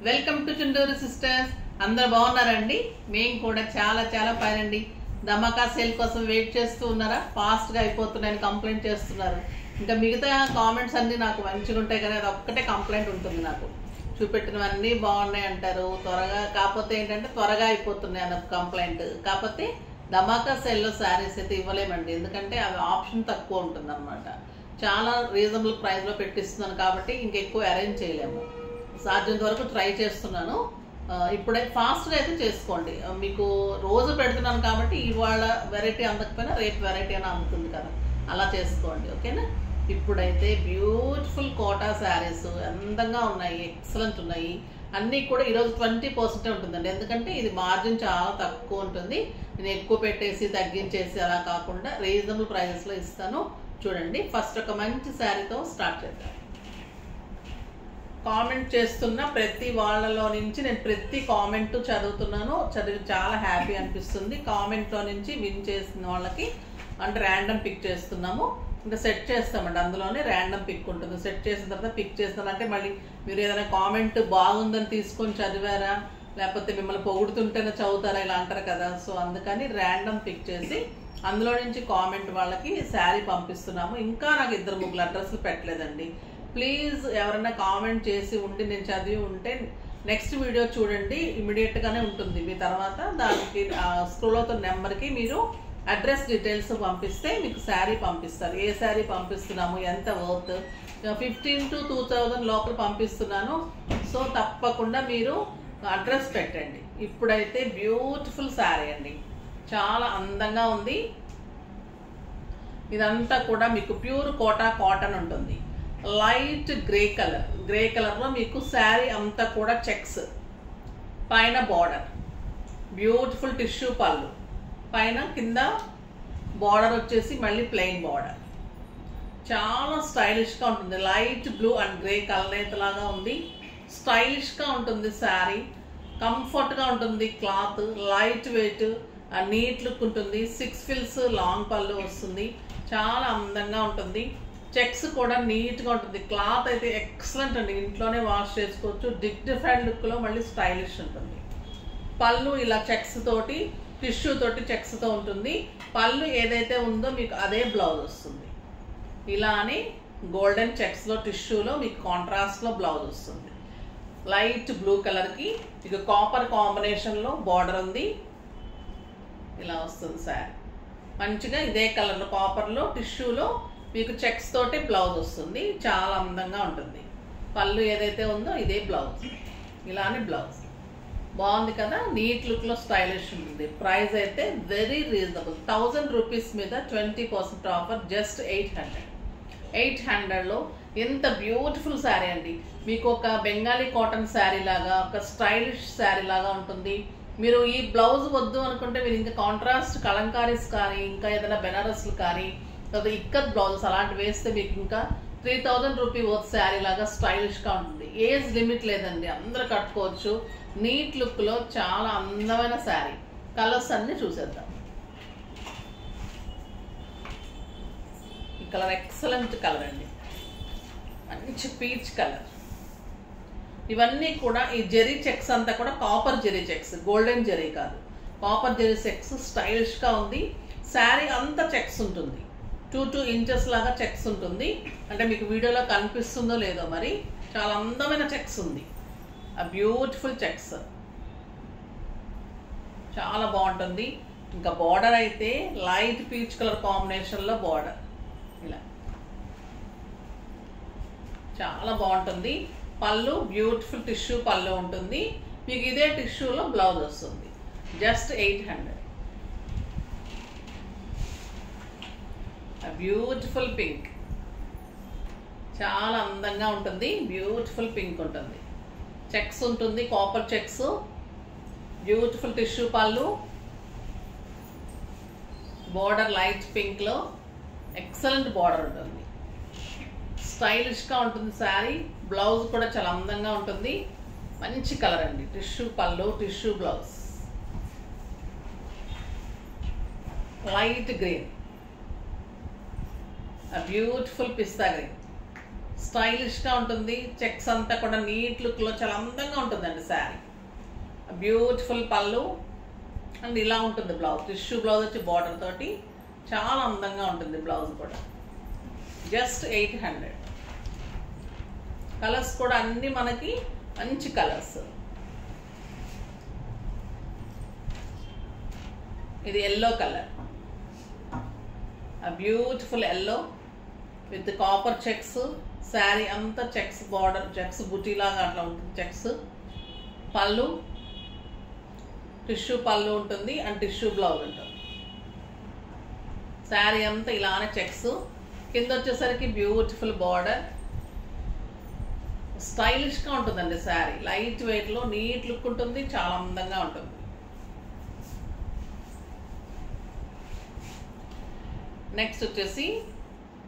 Welcome to Chunduru sisters. అందరూ బాగున్నారండి? మేము కూడా చాలా చాలా ఫైన్ అండి. ధమాకా సేల్ కోసం వెయిట్ చేస్తూ ఉన్నారా? ఫాస్ట్గా అయిపోతున్నాయని కంప్లైంట్ చేస్తున్నారు. ఇంకా మిగతా కామెంట్స్ అన్నీ నాకు మంచిగా ఉంటాయి కానీ అది ఒక్కటే కంప్లైంట్ ఉంటుంది నాకు. చూపెట్టినవన్నీ బాగున్నాయి అంటారు త్వరగా, కాకపోతే ఏంటంటే త్వరగా అయిపోతున్నాయి అన్న కంప్లైంట్. కాకపోతే ధమాకా సేల్లో శారీస్ అయితే ఇవ్వలేమండి, ఎందుకంటే అవి ఆప్షన్ తక్కువ ఉంటుంది అనమాట. చాలా రీజనబుల్ ప్రైస్లో పెట్టిస్తున్నాను కాబట్టి ఇంకెక్కువ అరేంజ్ చేయలేము. సాధ్యంత వరకు ట్రై చేస్తున్నాను. ఇప్పుడే ఫాస్ట్గా అయితే చేసుకోండి. మీకు రోజు పెడుతున్నాను కాబట్టి ఇవాళ వెరైటీ అందకపోయినా రేపు వెరైటీ అయినా అందుతుంది కదా, అలా చేసుకోండి. ఓకేనా? ఇప్పుడైతే బ్యూటిఫుల్ కోటా శారీస్ అందంగా ఉన్నాయి, ఎక్సలెంట్ ఉన్నాయి. అన్నీ కూడా ఈరోజు 20% ఉంటుందండి, ఎందుకంటే ఇది మార్జిన్ చాలా తక్కువ ఉంటుంది. నేను ఎక్కువ పెట్టేసి తగ్గించేసి అలా కాకుండా రీజనబుల్ ప్రైజెస్లో ఇస్తాను. చూడండి, ఫస్ట్ ఒక మంచి శారీతో స్టార్ట్ చేద్దాం. కామెంట్ చేస్తున్న ప్రతి వాళ్ళలో నుంచి నేను ప్రతి కామెంట్ చదువుతున్నాను. చదివి చాలా హ్యాపీ అనిపిస్తుంది. కామెంట్లో నుంచి విన్ చేసిన వాళ్ళకి అంటే ర్యాండమ్ పిక్ చేస్తున్నాము. ఇంకా సెట్ చేస్తామండి, అందులోనే ర్యాండమ్ పిక్ ఉంటుంది. సెట్ చేసిన తర్వాత పిక్ చేస్తానంటే మళ్ళీ మీరు ఏదైనా కామెంట్ బాగుందని తీసుకొని చదివారా, లేకపోతే మిమ్మల్ని పొగుడుతుంటేనే చదువుతారా ఇలా అంటారు కదా. సో అందుకని ర్యాండమ్ పిక్ చేసి అందులో నుంచి కామెంట్ వాళ్ళకి శారీ పంపిస్తున్నాము. ఇంకా నాకు 2-3 అడ్రస్లు పెట్టలేదండి. ప్లీజ్ ఎవరైనా కామెంట్ చేసి ఉండి నేను చదివి ఉంటే నెక్స్ట్ వీడియో చూడండి, ఇమీడియట్గానే ఉంటుంది. మీ తర్వాత దానికి స్క్రోల్ అవుతున్న నెంబర్కి మీరు అడ్రస్ డీటెయిల్స్ పంపిస్తే మీకు శారీ పంపిస్తారు. ఏ శారీ పంపిస్తున్నాము, ఎంత వర్త్, 15 to 2000 లోపల పంపిస్తున్నాను. సో తప్పకుండా మీరు అడ్రస్ పెట్టండి. ఇప్పుడైతే బ్యూటిఫుల్ శారీ అండి, చాలా అందంగా ఉంది. ఇదంతా కూడా మీకు ప్యూర్ కోటా కాటన్ ఉంటుంది. లైట్ గ్రే కలర్లో మీకు శారీ అంతా కూడా చెక్స్, పైన బార్డర్, బ్యూటిఫుల్ టిష్యూ పళ్ళు, పైన కింద బార్డర్ వచ్చేసి మళ్ళీ ప్లెయిన్ బార్డర్. చాలా స్టైలిష్గా ఉంటుంది. లైట్ బ్లూ అండ్ గ్రే కలనేత లాగా ఉంది. స్టైలిష్గా ఉంటుంది శారీ, కంఫర్ట్గా ఉంటుంది. Cloth light weight, neat look ఉంటుంది. 6 ఫిల్స్ లాంగ్ పళ్ళు వస్తుంది. చాలా అందంగా ఉంటుంది. చెక్స్ కూడా నీట్గా ఉంటుంది. క్లాత్ అయితే ఎక్సలెంట్ అండి, ఇంట్లోనే వాష్ చేసుకోవచ్చు. డిగ్నిఫైడ్ లుక్లో మళ్ళీ స్టైలిష్ ఉంటుంది. పళ్ళు ఇలా చెక్స్ తోటి, టిష్యూ తోటి చెక్స్తో ఉంటుంది. పళ్ళు ఏదైతే ఉందో మీకు అదే బ్లౌజ్ వస్తుంది. ఇలా అని గోల్డెన్ చెక్స్లో టిష్యూలో మీకు కాంట్రాస్ట్లో బ్లౌజ్ వస్తుంది. లైట్ బ్లూ కలర్కి మీకు కాపర్ కాంబినేషన్లో బార్డర్ ఉంది. ఇలా వస్తుంది శారీ. మంచిగా ఇదే కలర్లో కాపర్లో టిష్యూలో మీకు చెక్స్ తోటి బ్లౌజ్ వస్తుంది. చాలా అందంగా ఉంటుంది. పళ్ళు ఏదైతే ఉందో ఇదే బ్లౌజ్. ఇలానే బ్లౌజ్ బాగుంది కదా, నీట్ లుక్లో స్టైలిష్ ఉంటుంది. ప్రైస్ అయితే వెరీ రీజనబుల్. 1000 రూపీస్ మీద 20% ఆఫర్, జస్ట్ 800లో ఎంత బ్యూటిఫుల్ శారీ అండి. మీకు ఒక బెంగాలీ కాటన్ శారీ లాగా, ఒక స్టైలిష్ శారీ లాగా ఉంటుంది. మీరు ఈ బ్లౌజ్ వద్దు అనుకుంటే మీరు ఇంకా కాంట్రాస్ట్ కలంకారీస్ కానీ, ఇంకా ఏదైనా బెనారస్లు కానీ, లేదా ఇక్కత్ బ్లౌజెస్ అలాంటివి వేస్తే మీకు ఇంకా 3000 రూపీ వర్త్ శారీ లాగా స్టైలిష్గా ఉంటుంది. ఏజ్ లిమిట్ లేదండి, అందరూ కట్టుకోవచ్చు. నీట్ లుక్లో చాలా అందమైన శారీ. కలర్స్ అన్నీ చూసేద్దాం. ఈ కలర్ ఎక్సలెంట్ కలర్ అండి, మంచి పీచ్ కలర్. ఇవన్నీ కూడా ఈ జెరీ చెక్స్ అంతా కూడా copper zari checks, golden zari కాదు, కాపర్ జెరీ చెక్స్. స్టైలిష్గా ఉంది. శారీ అంతా చెక్స్ ఉంటుంది. 2 ఇంచెస్ లాగా చెక్స్ ఉంటుంది. అంటే మీకు వీడియోలో కనిపిస్తుందో లేదో మరి, చాలా అందమైన చెక్స్ ఉంది. ఆ బ్యూటిఫుల్ చెక్స్ చాలా బాగుంటుంది. ఇంకా బార్డర్ అయితే లైట్ పీచ్ కలర్ కాంబినేషన్లో బార్డర్ ఇలా చాలా బాగుంటుంది. పళ్ళు బ్యూటిఫుల్ టిష్యూ పళ్ళు ఉంటుంది. మీకు ఇదే టిష్యూలో బ్లౌజ్ వస్తుంది. జస్ట్ 800. బ్యూటిఫుల్ పింక్, చాలా అందంగా ఉంటుంది. బ్యూటిఫుల్ పింక్ ఉంటుంది. చెక్స్ ఉంటుంది, కాపర్ చెక్స్, బ్యూటిఫుల్ టిష్యూ పళ్ళు, బార్డర్ లైట్ పింక్లో ఎక్సలెంట్ బార్డర్ ఉంటుంది. స్టైలిష్గా ఉంటుంది శారీ. బ్లౌజ్ కూడా చాలా అందంగా ఉంటుంది. మంచి కలర్ అండి. టిష్యూ పళ్ళు, tissue blouse, light green, beautiful పిస్తా గ్రీన్. స్టైలిష్గా ఉంటుంది. చెక్స్ అంతా కూడా నీట్ లుక్లో చాలా అందంగా ఉంటుందండి శారీ. బ్యూటిఫుల్ పళ్ళు అండ్ ఇలా ఉంటుంది బ్లౌజ్. టిష్యూ బ్లౌజ్ వచ్చి బార్డర్ తోటి చాలా అందంగా ఉంటుంది బ్లౌజ్ కూడా. జస్ట్ 800. కలర్స్ కూడా అన్నీ మనకి మంచి కలర్స్. ఇది yellow colour, beautiful yellow with copper checks. Sari అంతా చెక్స్ బార్డర్, చెక్స్ బుటీలాగా అట్లా ఉంటుంది చెక్స్. పళ్ళు టిష్యూ పళ్ళు ఉంటుంది అండ్ టిష్యూ బ్లౌజ్ ఉంటుంది. శారీ అంతా ఇలానే చెక్స్. కింద వచ్చేసరికి బ్యూటిఫుల్ బార్డర్. స్టైలిష్గా ఉంటుందండి శారీ. లైట్ వెయిట్లో నీట్ లుక్ ఉంటుంది, చాలా అందంగా ఉంటుంది. నెక్స్ట్ వచ్చేసి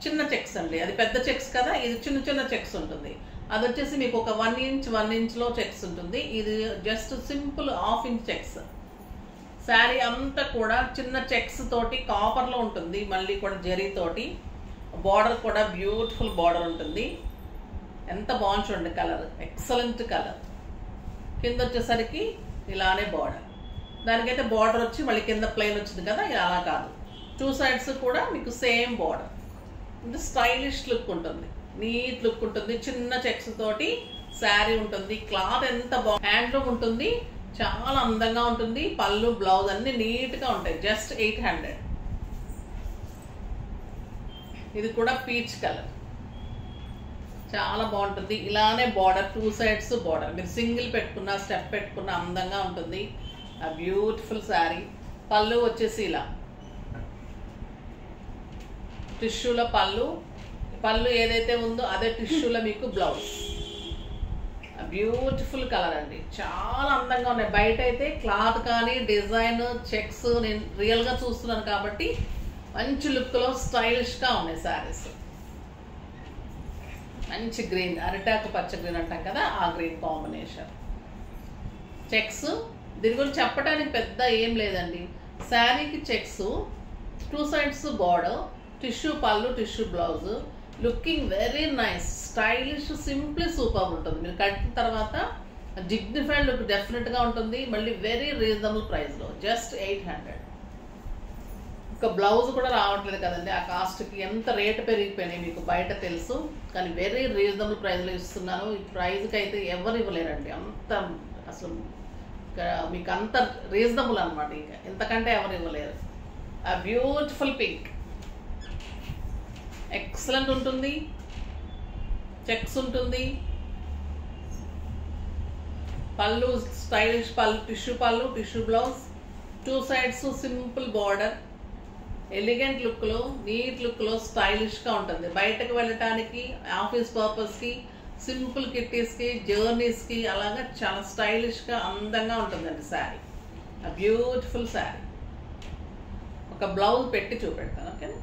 చిన్న చెక్స్ అండి. అది పెద్ద చెక్స్ కదా, ఇది చిన్న చిన్న చెక్స్ ఉంటుంది. అది వచ్చేసి మీకు ఒక 1 ఇంచ్లో చెక్స్ ఉంటుంది. ఇది just simple 1/2 inch checks. Sari అంతా కూడా చిన్న చెక్స్ తోటి కాపర్లో ఉంటుంది. మళ్ళీ కూడా జరీతోటి బార్డర్ కూడా బ్యూటిఫుల్ బార్డర్ ఉంటుంది. ఎంత బాగుంది చూడండి కలర్, ఎక్సలెంట్ కలర్. కింద వచ్చేసరికి ఇలానే బార్డర్. దానికైతే బార్డర్ వచ్చి మళ్ళీ కింద ప్లెయిన్ వచ్చింది కదా, ఇది అలా కాదు. 2 సైడ్స్ కూడా మీకు సేమ్ బార్డర్. ఇది స్టైలిష్ లుక్ ఉంటుంది, నీట్ లుక్ ఉంటుంది. చిన్న చెక్స్ తోటి శారీ ఉంటుంది. క్లాత్ ఎంత బాగా హ్యాండ్లూమ్ ఉంటుంది, చాలా అందంగా ఉంటుంది. పళ్ళు బ్లౌజ్ అన్ని నీట్గా ఉంటాయి. జస్ట్ 800. ఇది కూడా పీచ్ కలర్, చాలా బాగుంటుంది. ఇలానే బార్డర్ 2 సైడ్స్ బార్డర్. మీరు సింగిల్ పెట్టుకున్న స్టెప్ పెట్టుకున్న అందంగా ఉంటుంది. ఆ బ్యూటిఫుల్ శారీ. పళ్ళు వచ్చేసి ఇలా టిష్యూల పళ్ళు ఏదైతే ఉందో అదే టిష్యూలో మీకు బ్లౌజ్. బ్యూటిఫుల్ కలర్ అండి, చాలా అందంగా ఉన్నాయి. బయట అయితే క్లాత్ కానీ డిజైన్ చెక్స్ నేను రియల్గా చూస్తున్నాను కాబట్టి మంచి లుక్లో స్టైలిష్గా ఉన్నాయి శారీస్. మంచి గ్రీన్, అరిటాకు పచ్చ గ్రీన్ అంటాం కదా, ఆ గ్రీన్ కాంబినేషన్. చెక్స్ దీని గురించి చెప్పడానికి పెద్ద ఏం లేదండి. శారీకి చెక్స్, 2 సైడ్స్ బార్డర్, టిష్యూ పళ్ళు, tissue blouse. Looking very nice, stylish, simply super ఉంటుంది. మీరు కట్టిన తర్వాత డిగ్నిఫైడ్ లుక్ డెఫినెట్గా ఉంటుంది. మళ్ళీ వెరీ రీజనబుల్ ప్రైస్లో జస్ట్ 800. ఒక బ్లౌజ్ కూడా రావట్లేదు కదండి, ఆ కాస్ట్కి ఎంత రేటు పెరిగిపోయినాయి మీకు బయట తెలుసు. కానీ వెరీ రీజనబుల్ ప్రైస్లో ఇస్తున్నాను. ఈ ప్రైస్కి అయితే ఎవరు ఇవ్వలేరండి. అంత అసలు మీకు అంత రీజనబుల్ అనమాట. ఇంకా ఎంతకంటే ఎవరు ఇవ్వలేరు. ఆ బ్యూటిఫుల్ పింక్ ఎక్సలెంట్ ఉంటుంది. చెక్స్ ఉంటుంది. పళ్ళు స్టైలిష్ పళ్ళు, టిష్యూ పళ్ళు, tissue blouse. 2 sides simple border. Elegant లుక్లో, నీట్ లుక్లో స్టైలిష్గా ఉంటుంది. బయటకు వెళ్ళటానికి, ఆఫీస్ పర్పస్కి, సింపుల్ కిట్టీస్కి, జర్నీస్కి అలాగా చాలా స్టైలిష్గా అందంగా ఉంటుందండి శారీ. ఆ బ్యూటిఫుల్ శారీ. ఒక బ్లౌజ్ పెట్టి చూపెడతాను, ఓకేనా.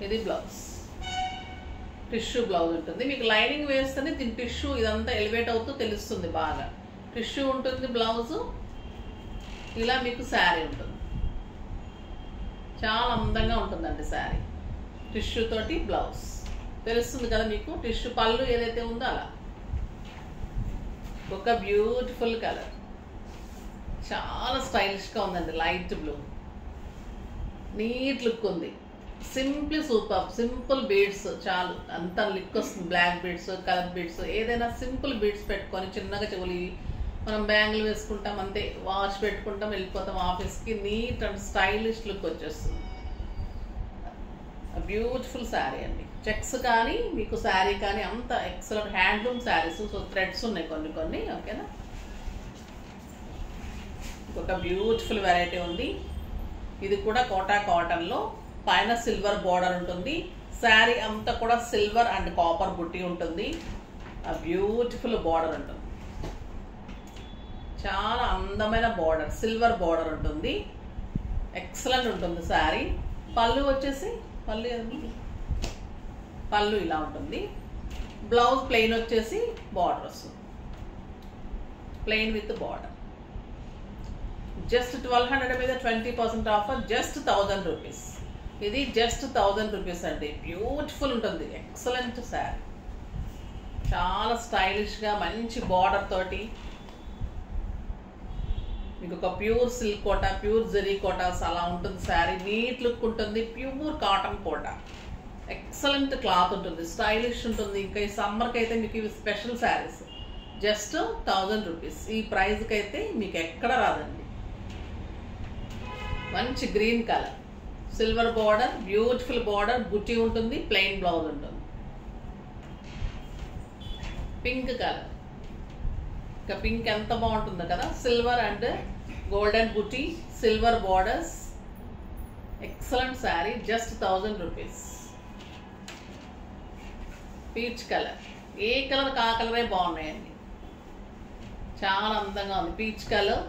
ఇది బ్లౌజ్, టిష్యూ బ్లౌజ్ ఉంటుంది. మీకు లైనింగ్ వేస్తేనే దీని టిష్యూ ఇదంతా ఎలివేట్ అవుతూ తెలుస్తుంది బాగా. టిష్యూ ఉంటుంది బ్లౌజ్. ఇలా మీకు శారీ ఉంటుంది. చాలా అందంగా ఉంటుందండి శారీ. టిష్యూ తోటి బ్లౌజ్ తెలుస్తుంది కదా మీకు. టిష్యూ పళ్ళు ఏదైతే ఉందో అలా. ఒక బ్యూటిఫుల్ కలర్, చాలా స్టైలిష్గా ఉందండి. లైట్ బ్లూ, నీట్ లుక్ ఉంది. Simply super. సింపుల్ బీడ్స్ చాలు, అంత లుక్ వస్తుంది. బ్లాక్ బీడ్స్, కలర్ బీడ్స్, ఏదైనా సింపుల్ బీడ్స్ పెట్టుకొని చిన్నగా చెవులు, మనం బ్యాంగిల్ వేసుకుంటాం అంతే, వాచ్ పెట్టుకుంటాం, వెళ్ళిపోతాం ఆఫీస్కి. నీట్ అండ్ స్టైలిష్ లుక్ వచ్చేస్తుంది. బ్యూటిఫుల్ శారీ అండి. చెక్స్ కానీ మీకు శారీ కానీ అంత excellent handloom saris. So threads ఉన్నాయి కొన్ని కొన్ని, ఓకేనా. ఒక బ్యూటిఫుల్ వెరైటీ ఉంది. ఇది కూడా కోటా కాటన్లో, పైన సిల్వర్ బార్డర్ ఉంటుంది. శారీ అంతా కూడా సిల్వర్ అండ్ కాపర్ బుట్టి ఉంటుంది. ఆ బ్యూటిఫుల్ బార్డర్ ఉంటుంది. చాలా అందమైన బార్డర్, సిల్వర్ బార్డర్ ఉంటుంది. ఎక్సలెంట్ ఉంటుంది శారీ. పళ్ళు వచ్చేసి పళ్ళు ఇలా ఉంటుంది. బ్లౌజ్ ప్లెయిన్ వచ్చేసి బార్డర్ వస్తుంది, ప్లెయిన్ విత్ బార్డర్. జస్ట్ 1200 మీద 20% ఆఫర్, జస్ట్ 1000 రూపీస్. ఇది జస్ట్ 1000 రూపీస్ అండి. బ్యూటిఫుల్ ఉంటుంది, ఎక్సలెంట్ శారీ, చాలా స్టైలిష్గా మంచి బార్డర్ తోటి మీకు ఒక ప్యూర్ సిల్క్ కోట, ప్యూర్ జరీ కోటాస్ అలా ఉంటుంది శారీ. నీట్ లుక్ ఉంటుంది, ప్యూర్ కాటన్ కోట, ఎక్సలెంట్ క్లాత్ ఉంటుంది, స్టైలిష్ ఉంటుంది. ఇంకా ఈ సమ్మర్కి అయితే మీకు ఇవి స్పెషల్ శారీస్. Just 1000 rupees. ఈ ప్రైస్కి అయితే మీకు ఎక్కడ రాదండి. మంచి green colour, silver border, beautiful border, బుట్టి ఉంటుంది, ప్లెయిన్ బ్లౌజ్ ఉంటుంది. పింక్ కలర్, ఇంకా పింక్ ఎంత బాగుంటుందో కదా, సిల్వర్ అండ్ గోల్డెన్ బుట్టి, silver borders, excellent sari. Just 1000 rupees. Peach colour, ఏ కలర్ కా కలరే బాగున్నాయండి, చాలా అందంగా ఉంది. పీచ్ కలర్,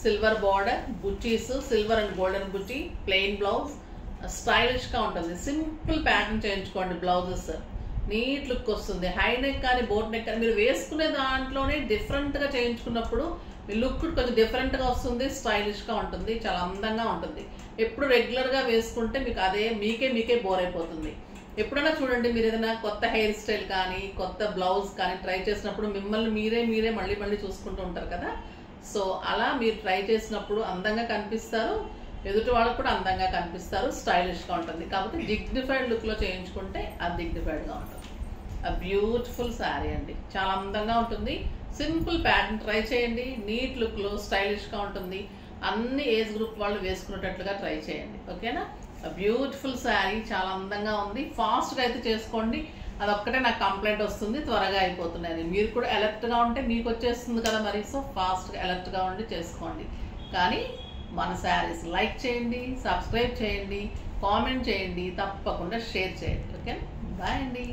సిల్వర్ బార్డర్, బుట్టీస్, సిల్వర్ అండ్ గోల్డెన్ బుట్టి, ప్లెయిన్ బ్లౌజ్, స్టైలిష్గా ఉంటుంది. సింపుల్ ప్యాటర్న్ చేయించుకోండి బ్లౌజెస్, నీట్ లుక్ వస్తుంది. హై నెక్ కానీ బోట్ నెక్ కానీ మీరు వేసుకునే దాంట్లోనే డిఫరెంట్గా చేయించుకున్నప్పుడు మీ లుక్ కొంచెం డిఫరెంట్గా వస్తుంది, స్టైలిష్గా ఉంటుంది, చాలా అందంగా ఉంటుంది. ఎప్పుడు రెగ్యులర్గా వేసుకుంటే మీకు అదే మీకే బోర్ అయిపోతుంది. ఎప్పుడైనా చూడండి, మీరు ఏదైనా కొత్త హెయిర్ స్టైల్ కానీ కొత్త బ్లౌజ్ కానీ ట్రై చేసినప్పుడు మిమ్మల్ని మీరే మళ్ళీ చూసుకుంటూ ఉంటారు కదా. సో అలా మీరు ట్రై చేసినప్పుడు అందంగా కనిపిస్తారు, ఎదుటి వాళ్ళకు కూడా అందంగా కనిపిస్తారు, స్టైలిష్గా ఉంటుంది. కాబట్టి డిగ్నిఫైడ్ లుక్లో చేయించుకుంటే అది డిగ్నిఫైడ్గా ఉంటుంది. ఆ బ్యూటిఫుల్ శారీ అండి, చాలా అందంగా ఉంటుంది. సింపుల్ ప్యాటర్న్ ట్రై చేయండి, నీట్ లుక్లో స్టైలిష్గా ఉంటుంది. అన్ని ఏజ్ గ్రూప్ వాళ్ళు వేసుకునేటట్లుగా ట్రై చేయండి, ఓకేనా. బ్యూటిఫుల్ శారీ, చాలా అందంగా ఉంది. ఫాస్ట్గా అయితే చేసుకోండి, అదొక్కటే నాకు కంప్లైంట్ వస్తుంది, త్వరగా అయిపోతున్నాయి. మీరు కూడా అలర్ట్గా ఉంటే మీకు వచ్చేస్తుంది కదా మరి. సో ఫాస్ట్గా అలర్ట్గా ఉండి చేసుకోండి. కానీ మన శారీస్ లైక్ చేయండి, సబ్స్క్రైబ్ చేయండి, కామెంట్ చేయండి, తప్పకుండా షేర్ చేయండి, ఓకే. బాయ్ అండి.